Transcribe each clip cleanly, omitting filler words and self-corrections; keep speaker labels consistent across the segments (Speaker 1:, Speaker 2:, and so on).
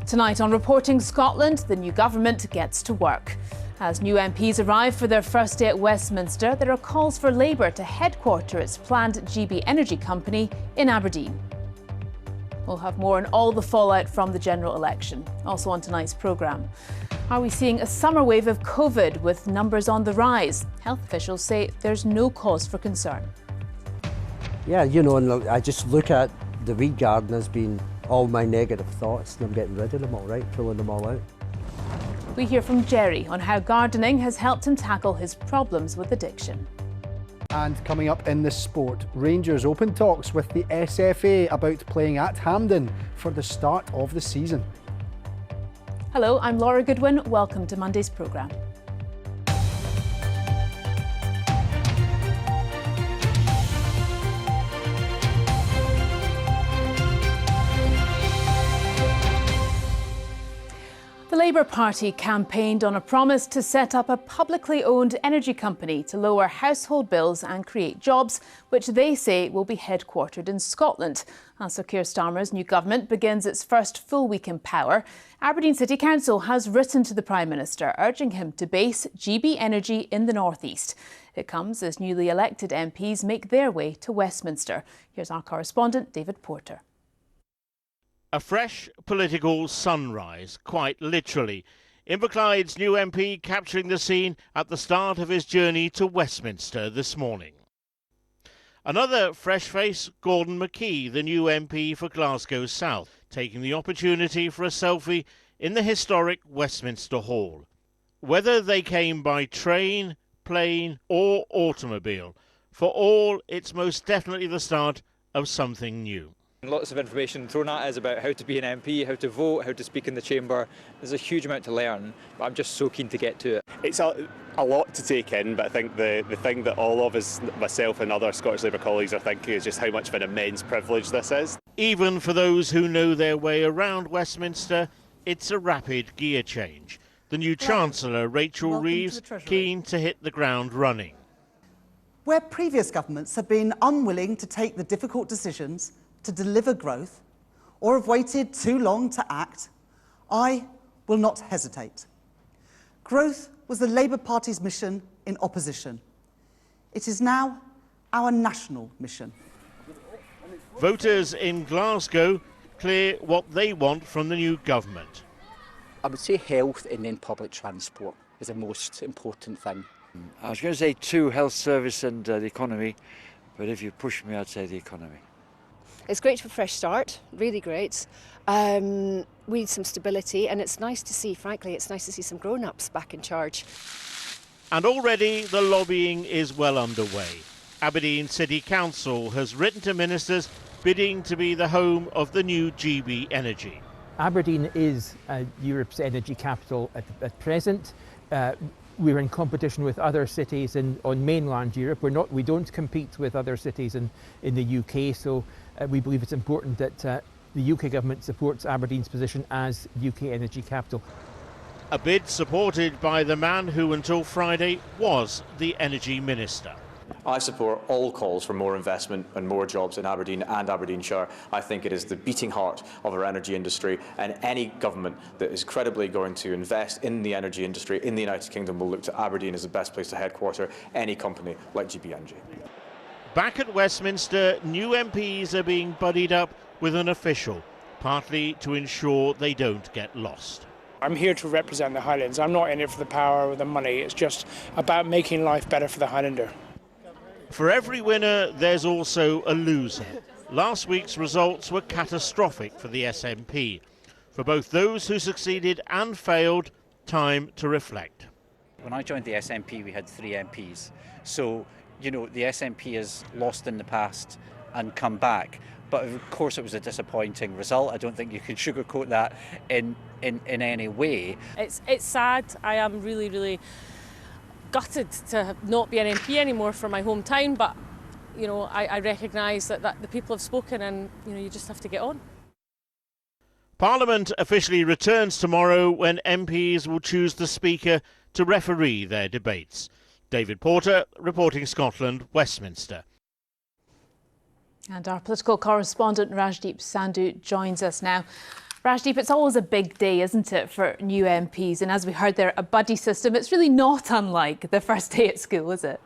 Speaker 1: Tonight on Reporting Scotland, the new government gets to work. As new MPs arrive for their first day at Westminster, there are calls for Labour to headquarter its planned GB Energy company in Aberdeen. We'll have more on all the fallout from the general election. Also on tonight's programme. Are we seeing a summer wave of COVID with numbers on the rise? Health officials say there's no cause for concern.
Speaker 2: Yeah, you know, and I just look at the weed garden as being all my negative thoughts and I'm getting rid of them all, right, pulling them all out.
Speaker 1: We hear from Jerry on how gardening has helped him tackle his problems with addiction.
Speaker 3: And coming up in the sport, Rangers open talks with the SFA about playing at Hampden for the start of the season.
Speaker 1: Hello, I'm Laura Goodwin. Welcome to Monday's programme. The Labour Party campaigned on a promise to set up a publicly owned energy company to lower household bills and create jobs, which they say will be headquartered in Scotland. As Sir Keir Starmer's new government begins its first full week in power, Aberdeen City Council has written to the Prime Minister urging him to base GB Energy in the North East. It comes as newly elected MPs make their way to Westminster. Here's our correspondent, David Porter.
Speaker 4: A fresh political sunrise, quite literally. Inverclyde's new MP capturing the scene at the start of his journey to Westminster this morning. Another fresh face, Gordon McKee, the new MP for Glasgow South, taking the opportunity for a selfie in the historic Westminster Hall. Whether they came by train, plane or automobile, for all it's most definitely the start of something new.
Speaker 5: Lots of information thrown at us about how to be an MP, how to vote, how to speak in the chamber. There's a huge amount to learn, but I'm just so keen to get to it.
Speaker 6: It's a lot to take in, but I think the thing that all of us, myself and other Scottish Labour colleagues, are thinking is just how much of an immense privilege this is.
Speaker 4: Even for those who know their way around Westminster, it's a rapid gear change. The new Chancellor, Rachel Reeves, keen to hit the ground running.
Speaker 7: Where previous governments have been unwilling to take the difficult decisions to deliver growth, or have waited too long to act, I will not hesitate. Growth was the Labour Party's mission in opposition. It is now our national mission.
Speaker 4: Voters in Glasgow clear what they want from the new government.
Speaker 8: I would say health and then public transport is the most important thing.
Speaker 9: I was going to say two, health service and the economy, but if you push me, I'd say the economy.
Speaker 10: It's great for a fresh start, really great. We need some stability and it's nice to see, frankly, it's nice to see some grown-ups back in charge.
Speaker 4: And already the lobbying is well underway. Aberdeen City Council has written to ministers bidding to be the home of the new GB Energy.
Speaker 11: Aberdeen is Europe's energy capital at present. We're in competition with other cities on mainland Europe. We don't compete with other cities in the UK, so we believe it's important that the UK government supports Aberdeen's position as UK energy capital.
Speaker 4: A bid supported by the man who until Friday was the Energy Minister.
Speaker 12: I support all calls for more investment and more jobs in Aberdeen and Aberdeenshire. I think it is the beating heart of our energy industry, and any government that is credibly going to invest in the energy industry in the United Kingdom will look to Aberdeen as the best place to headquarter any company like GB Energy.
Speaker 4: Back at Westminster, new MPs are being buddied up with an official, partly to ensure they don't get lost.
Speaker 13: I'm here to represent the Highlands. I'm not in it for the power or the money. It's just about making life better for the Highlander.
Speaker 4: For every winner, there's also a loser. Last week's results were catastrophic for the SNP. For both those who succeeded and failed, time to reflect.
Speaker 8: When I joined the SNP, we had 3 MPs. So, you know, the SNP has lost in the past and come back. But of course it was a disappointing result. I don't think you can sugarcoat that in any way.
Speaker 14: It's sad. I am really gutted to not be an MP anymore for my hometown, but you know, I recognise that the people have spoken and you know, you just have to get on.
Speaker 4: Parliament officially returns tomorrow when MPs will choose the Speaker to referee their debates. David Porter, Reporting Scotland, Westminster.
Speaker 1: And our political correspondent Rajdeep Sandhu joins us now. Rajdeep, it's always a big day, isn't it, for new MPs? And as we heard there, a buddy system. It's really not unlike the first day at school, is it?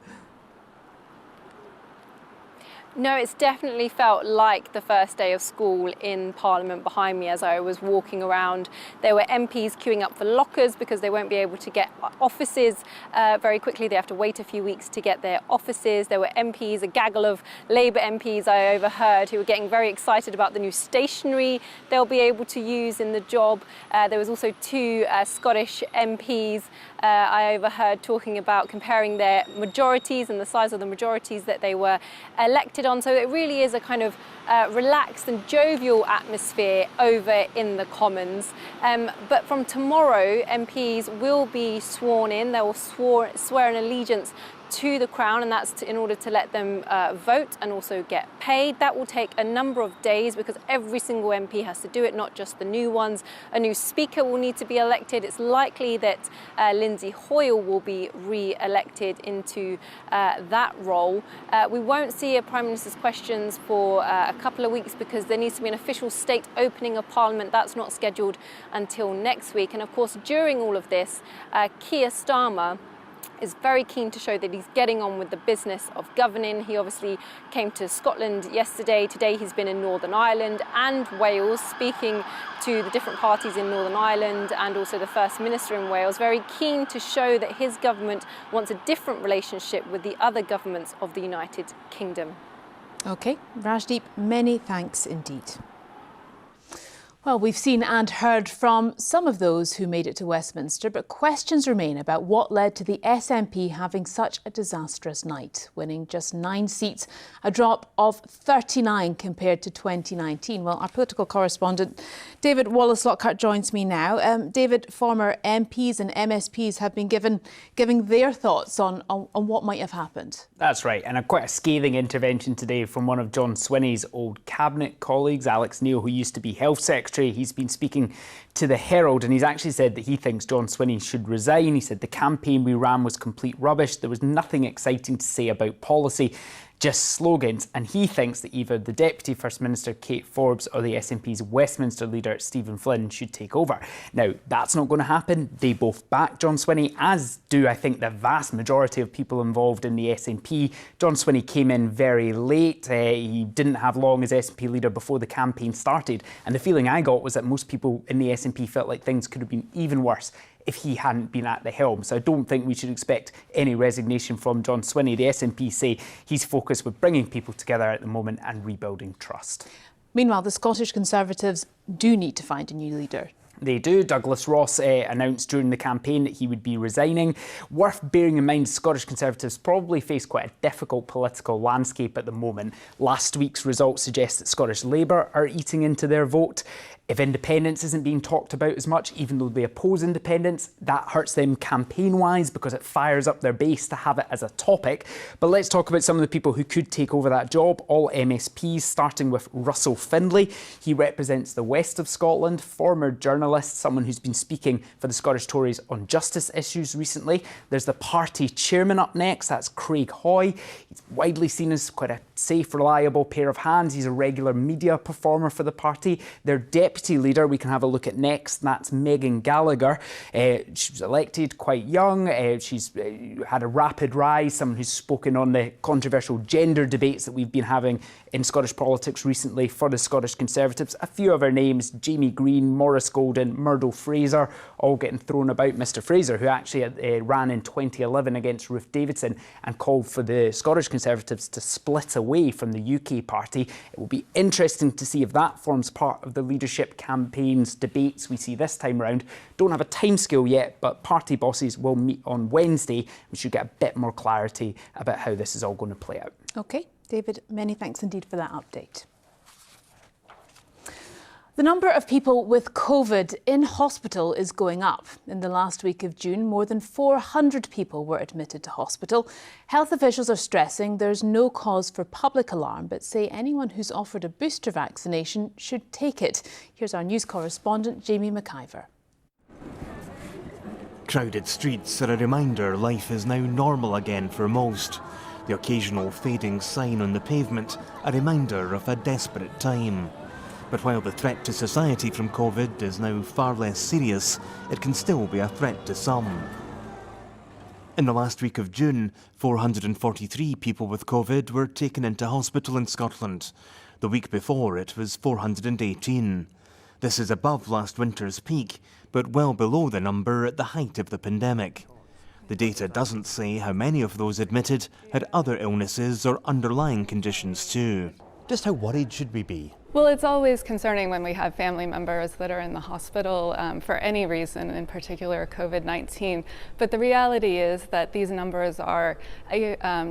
Speaker 15: No, it's definitely felt like the first day of school in Parliament behind me as I was walking around. There were MPs queuing up for lockers because they won't be able to get offices very quickly. They have to wait a few weeks to get their offices. There were MPs, a gaggle of Labour MPs I overheard, who were getting very excited about the new stationery they'll be able to use in the job. There was also two Scottish MPs I overheard talking about comparing their majorities and the size of the majorities that they were elected on. So it really is a kind of relaxed and jovial atmosphere over in the Commons. But from tomorrow, MPs will be sworn in. They will swear an allegiance to the Crown, and that's in order to let them vote and also get paid. That will take a number of days because every single MP has to do it, not just the new ones. A new Speaker will need to be elected. It's likely that Lindsay Hoyle will be re-elected into that role. We won't see a Prime Minister's questions for a couple of weeks because there needs to be an official state opening of Parliament. That's not scheduled until next week. And of course, during all of this, Keir Starmer is very keen to show that he's getting on with the business of governing. He obviously came to Scotland yesterday. Today he's been in Northern Ireland and Wales, speaking to the different parties in Northern Ireland and also the First Minister in Wales. Very keen to show that his government wants a different relationship with the other governments of the United Kingdom.
Speaker 1: OK, Rajdeep, many thanks indeed. Well, we've seen and heard from some of those who made it to Westminster, but questions remain about what led to the SNP having such a disastrous night, winning just 9 seats, a drop of 39 compared to 2019. Well, our political correspondent David Wallace-Lockhart joins me now. David, former MPs and MSPs have been giving their thoughts on what might have happened.
Speaker 16: That's right, and quite a scathing intervention today from one of John Swinney's old cabinet colleagues, Alex Neil, who used to be Health Secretary. He's been speaking to the Herald and he's actually said that he thinks John Swinney should resign. He said the campaign we ran was complete rubbish. There was nothing exciting to say about policy, just slogans. And he thinks that either the Deputy First Minister, Kate Forbes, or the SNP's Westminster leader, Stephen Flynn, should take over. Now, that's not going to happen. They both back John Swinney, as do, I think, the vast majority of people involved in the SNP. John Swinney came in very late. He didn't have long as SNP leader before the campaign started. And the feeling I got was that most people in the SNP felt like things could have been even worse if he hadn't been at the helm. So I don't think we should expect any resignation from John Swinney. The SNP say he's focused with bringing people together at the moment and rebuilding trust.
Speaker 1: Meanwhile, the Scottish Conservatives do need to find a new leader.
Speaker 16: They do. Douglas Ross announced during the campaign that he would be resigning. Worth bearing in mind, Scottish Conservatives probably face quite a difficult political landscape at the moment. Last week's results suggest that Scottish Labour are eating into their vote. If independence isn't being talked about as much, even though they oppose independence, that hurts them campaign-wise because it fires up their base to have it as a topic. But let's talk about some of the people who could take over that job, all MSPs, starting with Russell Findlay. He represents the west of Scotland, former journalist, someone who's been speaking for the Scottish Tories on justice issues recently. There's the party chairman up next, that's Craig Hoy. He's widely seen as quite a safe, reliable pair of hands. He's a regular media performer for the party. Their deputy leader we can have a look at next, that's Megan Gallagher. She was elected quite young. She's had a rapid rise, someone who's spoken on the controversial gender debates that we've been having in Scottish politics recently for the Scottish Conservatives. A few of her names, Jamie Green, Maurice Golden, Murdo Fraser, all getting thrown about. Mr Fraser, who actually ran in 2011 against Ruth Davidson and called for the Scottish Conservatives to split away from the UK party. It will be interesting to see if that forms part of the leadership campaigns debates we see this time around. Don't have a timescale yet, but party bosses will meet on Wednesday. We should get a bit more clarity about how this is all going to play out.
Speaker 1: OK, David, many thanks indeed for that update. The number of people with COVID in hospital is going up. In the last week of June, more than 400 people were admitted to hospital. Health officials are stressing there's no cause for public alarm, but say anyone who's offered a booster vaccination should take it. Here's our news correspondent, Jamie McIver.
Speaker 17: Crowded streets are a reminder life is now normal again for most. The occasional fading sign on the pavement, a reminder of a desperate time. But while the threat to society from COVID is now far less serious, it can still be a threat to some. In the last week of June, 443 people with COVID were taken into hospital in Scotland. The week before, it was 418. This is above last winter's peak, but well below the number at the height of the pandemic. The data doesn't say how many of those admitted had other illnesses or underlying conditions too.
Speaker 18: Just how worried should we be?
Speaker 19: Well, it's always concerning when we have family members that are in the hospital for any reason, in particular COVID-19. But the reality is that these numbers are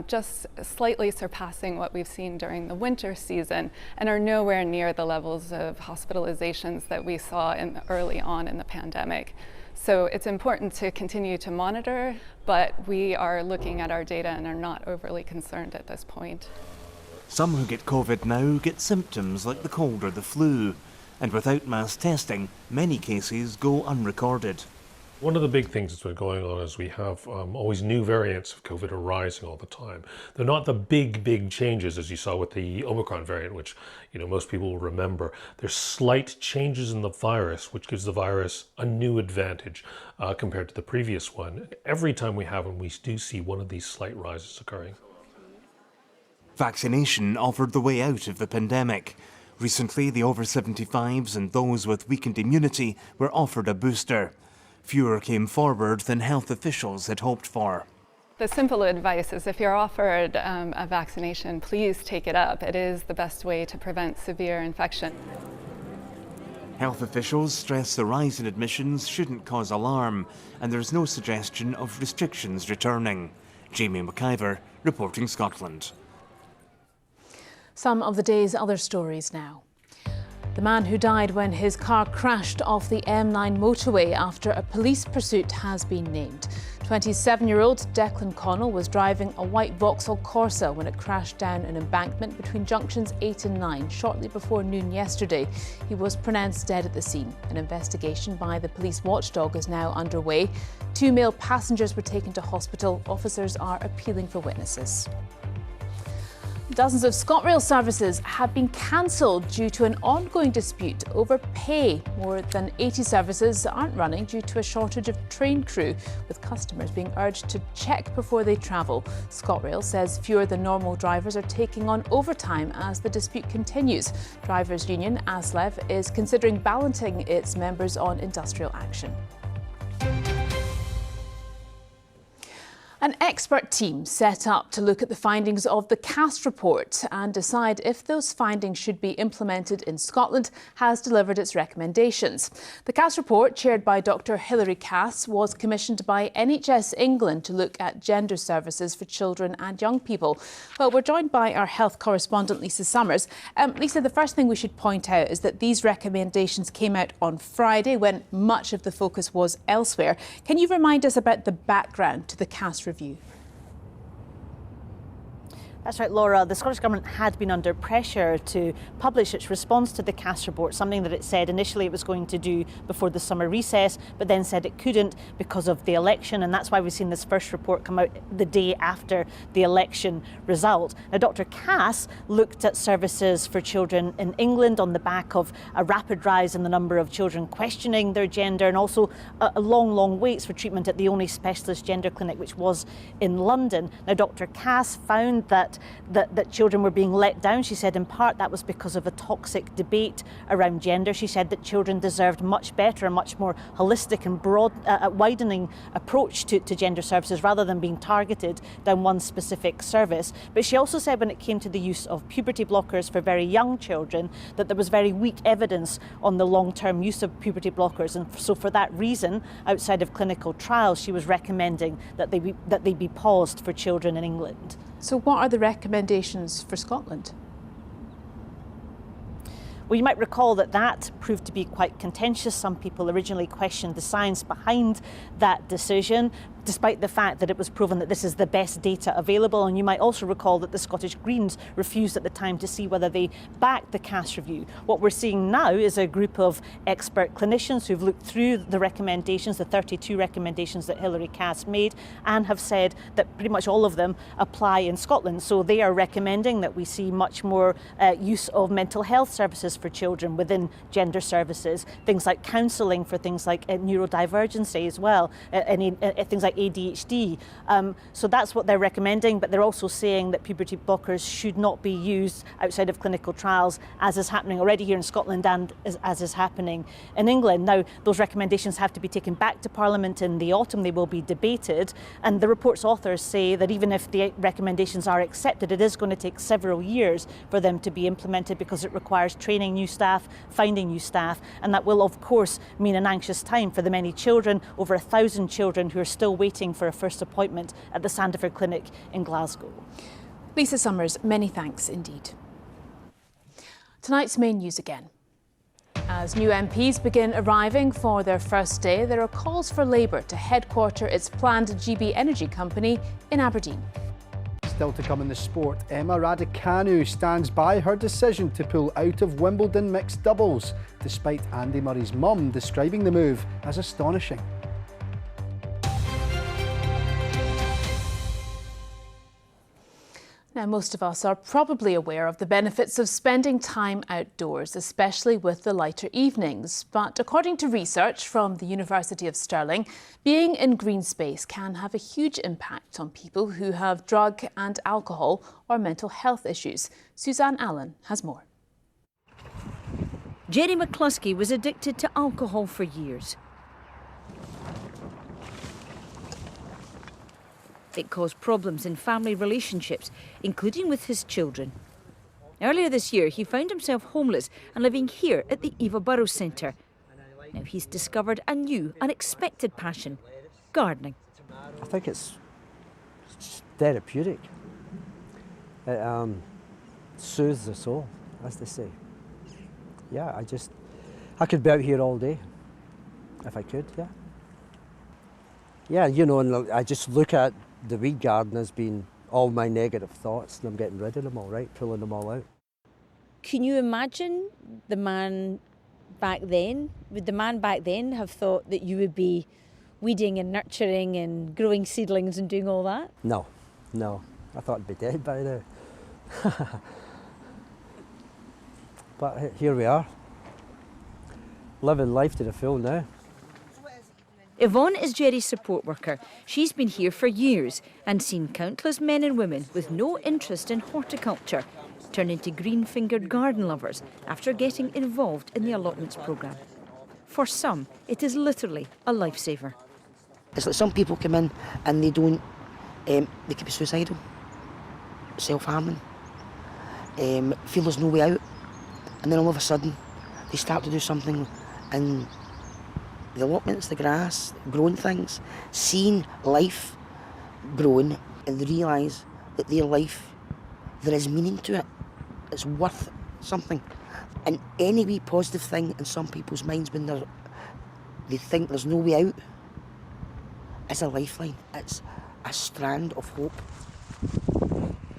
Speaker 19: just slightly surpassing what we've seen during the winter season and are nowhere near the levels of hospitalizations that we saw early on in the pandemic. So it's important to continue to monitor, but we are looking at our data and are not overly concerned at this point.
Speaker 17: Some who get COVID now get symptoms like the cold or the flu, and without mass testing, many cases go unrecorded.
Speaker 20: One of the big things that's been going on is we have always new variants of COVID arising all the time. They're not the big changes as you saw with the Omicron variant, which most people will remember. There's slight changes in the virus, which gives the virus a new advantage compared to the previous one. Every time we have them, we do see one of these slight rises occurring.
Speaker 17: Vaccination offered the way out of the pandemic. Recently, the over 75s and those with weakened immunity were offered a booster. Fewer came forward than health officials had hoped for.
Speaker 19: The simple advice is if you're offered a vaccination, please take it up. It is the best way to prevent severe infection.
Speaker 17: Health officials stress the rise in admissions shouldn't cause alarm, and there's no suggestion of restrictions returning. Jamie McIver, reporting Scotland.
Speaker 1: Some of the day's other stories now. The man who died when his car crashed off the M9 motorway after a police pursuit has been named. 27-year-old Declan Connell was driving a white Vauxhall Corsa when it crashed down an embankment between junctions 8 and 9 shortly before noon yesterday. He was pronounced dead at the scene. An investigation by the police watchdog is now underway. 2 male passengers were taken to hospital. Officers are appealing for witnesses. Dozens of ScotRail services have been cancelled due to an ongoing dispute over pay. More than 80 services aren't running due to a shortage of train crew, with customers being urged to check before they travel. ScotRail says fewer than normal drivers are taking on overtime as the dispute continues. Drivers' union ASLEF is considering balancing its members on industrial action. An expert team set up to look at the findings of the CAST report and decide if those findings should be implemented in Scotland has delivered its recommendations. The CAST report, chaired by Dr Hilary Cass, was commissioned by NHS England to look at gender services for children and young people. Well, we're joined by our health correspondent Lisa Summers. Lisa, the first thing we should point out is that these recommendations came out on Friday when much of the focus was elsewhere. Can you remind us about the background to the CAST review?
Speaker 21: That's right, Laura. The Scottish Government had been under pressure to publish its response to the CAST report, something that it said initially it was going to do before the summer recess, but then said it couldn't because of the election, and that's why we've seen this first report come out the day after the election result. Now, Dr Cass looked at services for children in England on the back of a rapid rise in the number of children questioning their gender and also a long waits for treatment at the only specialist gender clinic, which was in London. Now, Dr Cass found that children were being let down. She said in part that was because of a toxic debate around gender. She said that children deserved much better, a much more holistic and broad, widening approach to gender services rather than being targeted down one specific service. But she also said when it came to the use of puberty blockers for very young children that there was very weak evidence on the long-term use of puberty blockers, and so for that reason, outside of clinical trials, she was recommending that they be paused for children in England.
Speaker 1: So what are the recommendations for Scotland?
Speaker 21: Well, you might recall that proved to be quite contentious. Some people originally questioned the science behind that decision. despite the fact that it was proven that this is the best data available. And you might also recall that the Scottish Greens refused at the time to see whether they backed the Cass review. What we're seeing now is a group of expert clinicians who've looked through the recommendations, the 32 recommendations that Hilary Cass made, and have said that pretty much all of them apply in Scotland. So they are recommending that we see much more use of mental health services for children within gender services, things like counselling for things like neurodivergency as well, things like ADHD. So that's what they're recommending, but they're also saying that puberty blockers should not be used outside of clinical trials, as is happening already here in Scotland and as is happening in England. Now, those recommendations have to be taken back to Parliament in the autumn. They will be debated, and the report's authors say that even if the recommendations are accepted, it is going to take several years for them to be implemented because it requires training new staff, finding new staff, and that will of course mean an anxious time for the many children, over 1,000 children who are still waiting for a first appointment at the Sandefjord Clinic in Glasgow.
Speaker 1: Lisa Summers, many thanks indeed. Tonight's main news again. As new MPs begin arriving for their first day, there are calls for Labour to headquarter its planned GB energy company in Aberdeen.
Speaker 3: Still to come in the sport, Emma Raducanu stands by her decision to pull out of Wimbledon mixed doubles, despite Andy Murray's mum describing the move as astonishing.
Speaker 1: Now, most of us are probably aware of the benefits of spending time outdoors, especially with the lighter evenings. But according to research from the University of Stirling, being in green space can have a huge impact on people who have drug and alcohol or mental health issues. Suzanne Allen has more.
Speaker 2: Jerry McCluskey was addicted to alcohol for years. It caused problems in family relationships, including with his children. Earlier this year, he found himself homeless and living here at the Eva Burrows Centre. Now he's discovered a new, unexpected passion, gardening.
Speaker 22: I think it's therapeutic. It soothes the soul, as they say. Yeah, I could be out here all day, if I could, yeah. Yeah, you know, and I just look at the weed garden as being all my negative thoughts, and I'm getting rid of them all, right, pulling them all out.
Speaker 2: Can you imagine the man back then? Would the man back then have thought that you would be weeding and nurturing and growing seedlings and doing all that?
Speaker 22: No. I thought I'd be dead by now. But here we are, living life to the full now.
Speaker 2: Yvonne is Jerry's support worker. She's been here for years and seen countless men and women with no interest in horticulture turn into green-fingered garden lovers after getting involved in the allotments programme. For some, it is literally a lifesaver.
Speaker 23: It's like some people come in and they don't, they could be suicidal, self-harming, feel there's no way out, and then all of a sudden they start to do something and the allotments, the grass, growing things, seeing life growing, and they realise that their life, there is meaning to it. It's worth something. And any wee positive thing in some people's minds when they think there's no way out is a lifeline. It's a strand of hope.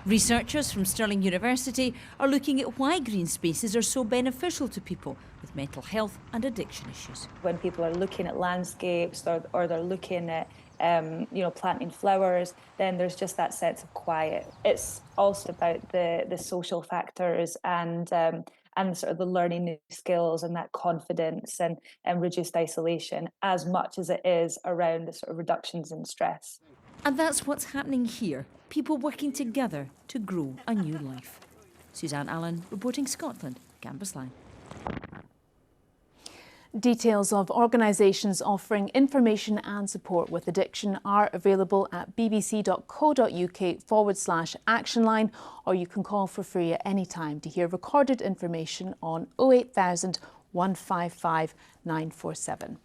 Speaker 2: Researchers from Stirling University are looking at why green spaces are so beneficial to people with mental health and addiction issues.
Speaker 24: When people are looking at landscapes or they're looking at planting flowers, then there's just that sense of quiet. It's also about the social factors and sort of the learning new skills and that confidence and reduced isolation, as much as it is around the sort of reductions in stress.
Speaker 2: And that's what's happening here. People working together to grow a new life. Suzanne Allen, reporting Scotland, Cambuslang.
Speaker 1: Details of organisations offering information and support with addiction are available at bbc.co.uk/actionline, or you can call for free at any time to hear recorded information on 08000 155 947.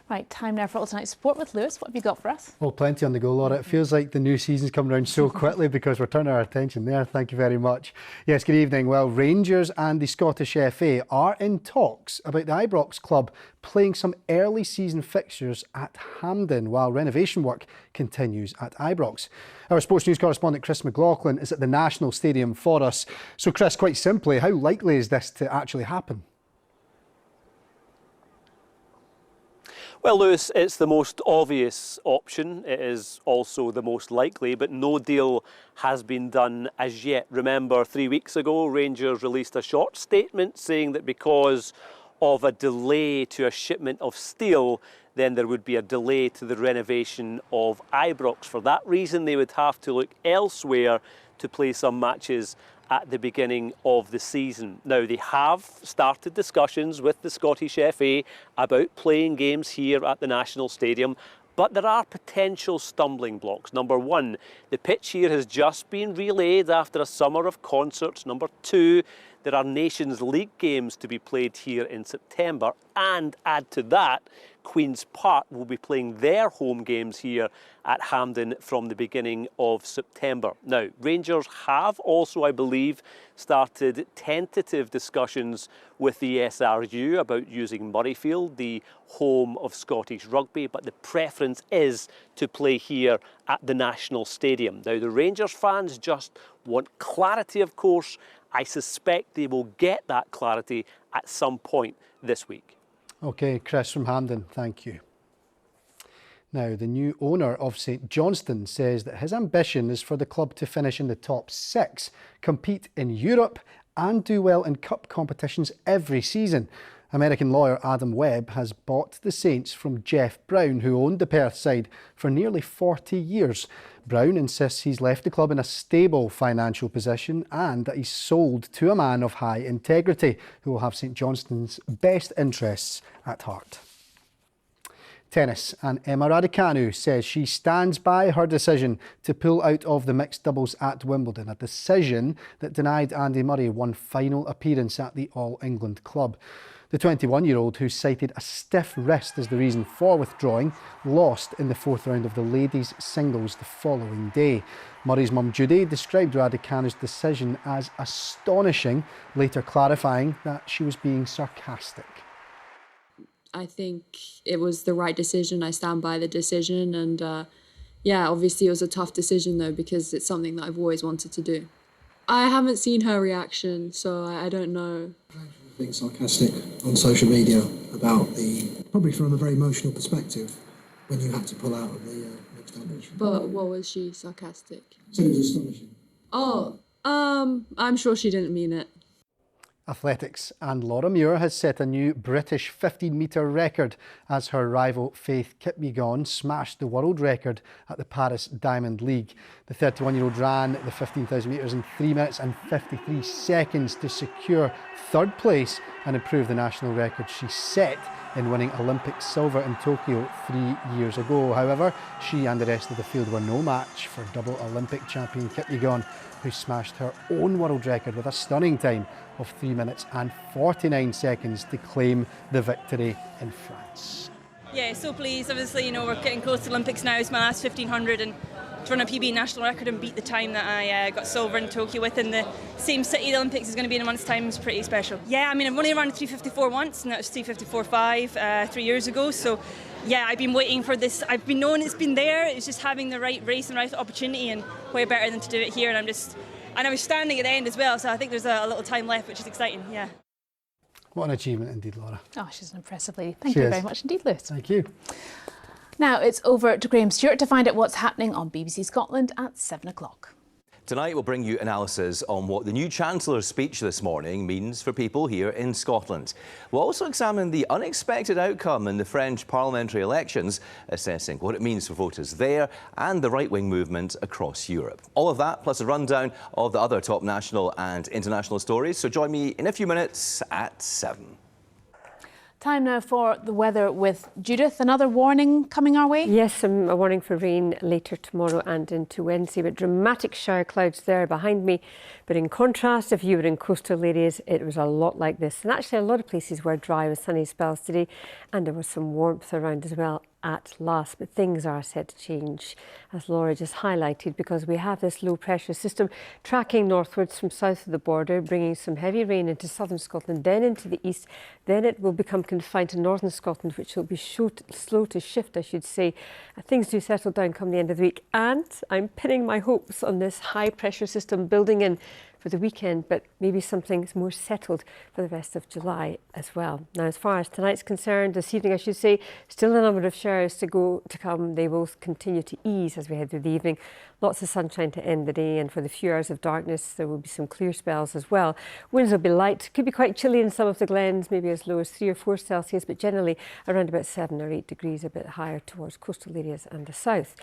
Speaker 1: Right, time now for All Tonight Sport with Lewis. What have you got for us?
Speaker 3: Well, plenty on the go, Laura. It feels like the new season's come around so quickly because we're turning our attention there. Thank you very much. Yes, good evening. Well, Rangers and the Scottish FA are in talks about the Ibrox club playing some early season fixtures at Hampden while renovation work continues at Ibrox. Our sports news correspondent Chris McLaughlin is at the National Stadium for us. So Chris, quite simply, how likely is this to actually happen?
Speaker 5: Well, Lewis, it's the most obvious option. It is also the most likely, but no deal has been done as yet. Remember, 3 weeks ago, Rangers released a short statement saying that because of a delay to a shipment of steel, then there would be a delay to the renovation of Ibrox. For that reason, they would have to look elsewhere to play some matches at the beginning of the season. Now, they have started discussions with the Scottish FA about playing games here at the National Stadium, but there are potential stumbling blocks. Number one, the pitch here has just been relayed after a summer of concerts. Number two, there are Nations League games to be played here in September, and add to that, Queen's Park will be playing their home games here at Hampden from the beginning of September. Now, Rangers have also, I believe, started tentative discussions with the SRU about using Murrayfield, the home of Scottish rugby, but the preference is to play here at the National Stadium. Now, the Rangers fans just want clarity, of course. I suspect they will get that clarity at some point this week.
Speaker 3: OK, Chris from Hampden, thank you. Now, the new owner of St Johnstone says that his ambition is for the club to finish in the top 6, compete in Europe and do well in cup competitions every season. American lawyer Adam Webb has bought the Saints from Jeff Brown, who owned the Perth side for nearly 40 years. Brown insists he's left the club in a stable financial position and that he's sold to a man of high integrity who will have St Johnstone's best interests at heart. Tennis, and Emma Raducanu says she stands by her decision to pull out of the mixed doubles at Wimbledon, a decision that denied Andy Murray one final appearance at the All England club. The 21-year-old, who cited a stiff wrist as the reason for withdrawing, lost in the 4th round of the ladies' singles the following day. Murray's mum Judy described Raducanu's decision as astonishing, later clarifying that she was being sarcastic.
Speaker 6: I think it was the right decision. I stand by the decision, and yeah, obviously it was a tough decision though, because it's something that I've always wanted to do. I haven't seen her reaction, so I don't know.
Speaker 7: Being sarcastic on social media about probably from a very emotional perspective, when you had to pull out of the mixed doubles.
Speaker 6: But what was she sarcastic?
Speaker 7: So it was astonishing.
Speaker 6: Oh, I'm sure she didn't mean it.
Speaker 3: Athletics, and Laura Muir has set a new British 15-metre record as her rival Faith Kipyegon smashed the world record at the Paris Diamond League. The 31-year-old ran the 15,000 metres in 3 minutes and 53 seconds to secure third place and improve the national record she set in winning Olympic silver in Tokyo 3 years ago. However, she and the rest of the field were no match for double Olympic champion Kipyegon, who smashed her own world record with a stunning time of 3 minutes and 49 seconds to claim the victory in France.
Speaker 9: Yeah, so pleased. Obviously, you know, we're getting close to Olympics now. It's my last 1500 and to run a PB national record and beat the time that I got silver in Tokyo with in the same city the Olympics is going to be in a month's time is pretty special. Yeah, I mean, I've only run 3:54 once, and that was 3:54.5 3 years ago. So yeah, I've been waiting for this. I've been knowing it's been there. It's just having the right race and right opportunity, and way better than to do it here. And I was standing at the end as well, so I think there's a little time left, which is exciting. Yeah.
Speaker 3: What an achievement indeed, Laura.
Speaker 1: Oh, she's an impressive lady. Thank you very much indeed, Lewis.
Speaker 3: Thank you.
Speaker 1: Now it's over to Graham Stewart to find out what's happening on BBC Scotland at 7 o'clock.
Speaker 25: Tonight we'll bring you analysis on what the new Chancellor's speech this morning means for people here in Scotland. We'll also examine the unexpected outcome in the French parliamentary elections, assessing what it means for voters there and the right-wing movement across Europe. All of that plus a rundown of the other top national and international stories. So join me in a few minutes at 7.
Speaker 1: Time now for the weather with Judith. Another warning coming our way?
Speaker 26: Yes, a warning for rain later tomorrow and into Wednesday, but dramatic shower clouds there behind me.
Speaker 8: But in contrast, if you were in coastal areas, it was a lot like this. And actually, a lot of places were dry with sunny spells today, and there was some warmth around as well at last. But things are set to change, as Laura just highlighted, because we have this low pressure system tracking northwards from south of the border, bringing some heavy rain into southern Scotland, then into the east. Then it will become confined to northern Scotland, which will be slow to shift, I should say. Things do settle down come the end of the week. And I'm pinning my hopes on this high pressure system building in for the weekend, but maybe something's more settled for the rest of July as well. Now, as far as tonight's concerned, this evening I should say, still a number of showers to come. They will continue to ease as we head through the evening. Lots of sunshine to end the day, and for the few hours of darkness there will be some clear spells as well. Winds will be light, could be quite chilly in some of the glens, maybe as low as 3 or 4 Celsius, but generally around about 7 or 8 degrees, a bit higher towards coastal areas and the south.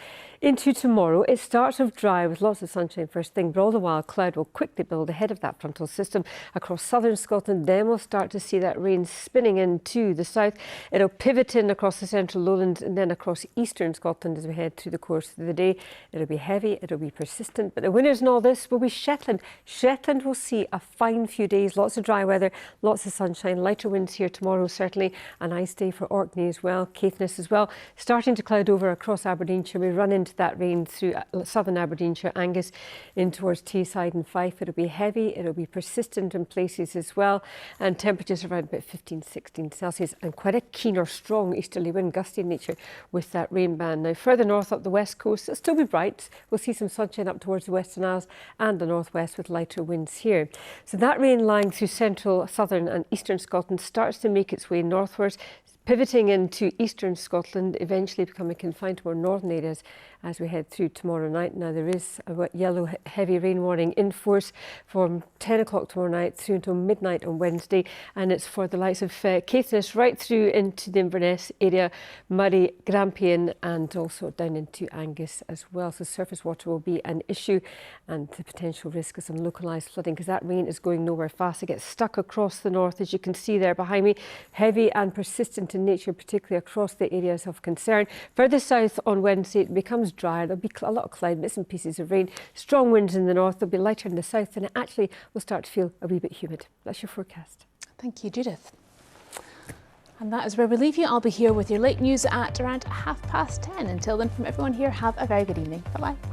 Speaker 8: Into tomorrow, it starts off dry with lots of sunshine first thing, but all the while cloud will quickly build ahead of that frontal system across southern Scotland. Then we'll start to see that rain spinning into the south. It'll pivot in across the central lowlands and then across eastern Scotland as we head through the course of the day. It'll be heavy, it'll be persistent, but the winners in all this will be Shetland. Shetland will see a fine few days, lots of dry weather, lots of sunshine, lighter winds here tomorrow certainly, a nice day for Orkney as well, Caithness as well. Starting to cloud over across Aberdeenshire, we run into that rain through southern Aberdeenshire, Angus, in towards Tayside and Fife. It'll be heavy, it'll be persistent in places as well, and temperatures around about 15-16 Celsius, and quite a keen or strong easterly wind, gusty in nature with that rain band. Now further north up the west coast, it'll still be bright. We'll see some sunshine up towards the Western Isles and the northwest with lighter winds here. So that rain lying through central, southern and eastern Scotland starts to make its way northwards, pivoting into eastern Scotland, eventually becoming confined to more northern areas as we head through tomorrow night. Now there is a yellow heavy rain warning in force from 10 o'clock tomorrow night through until midnight on Wednesday, and it's for the likes of Caithness right through into the Inverness area, Murray, Grampian and also down into Angus as well. So surface water will be an issue and the potential risk of some localised flooding because that rain is going nowhere fast. It gets stuck across the north, as you can see there behind me, heavy and persistent in nature, particularly across the areas of concern. Further south on Wednesday it becomes drier. There'll be a lot of cloud, bits and pieces of rain, strong winds in the north, they'll be lighter in the south, and it actually will start to feel a wee bit humid. That's your forecast.
Speaker 1: Thank you, Judith. And that is where we leave you. I'll be here with your late news at around 10:30. Until then, from everyone here, have a very good evening. Bye-bye.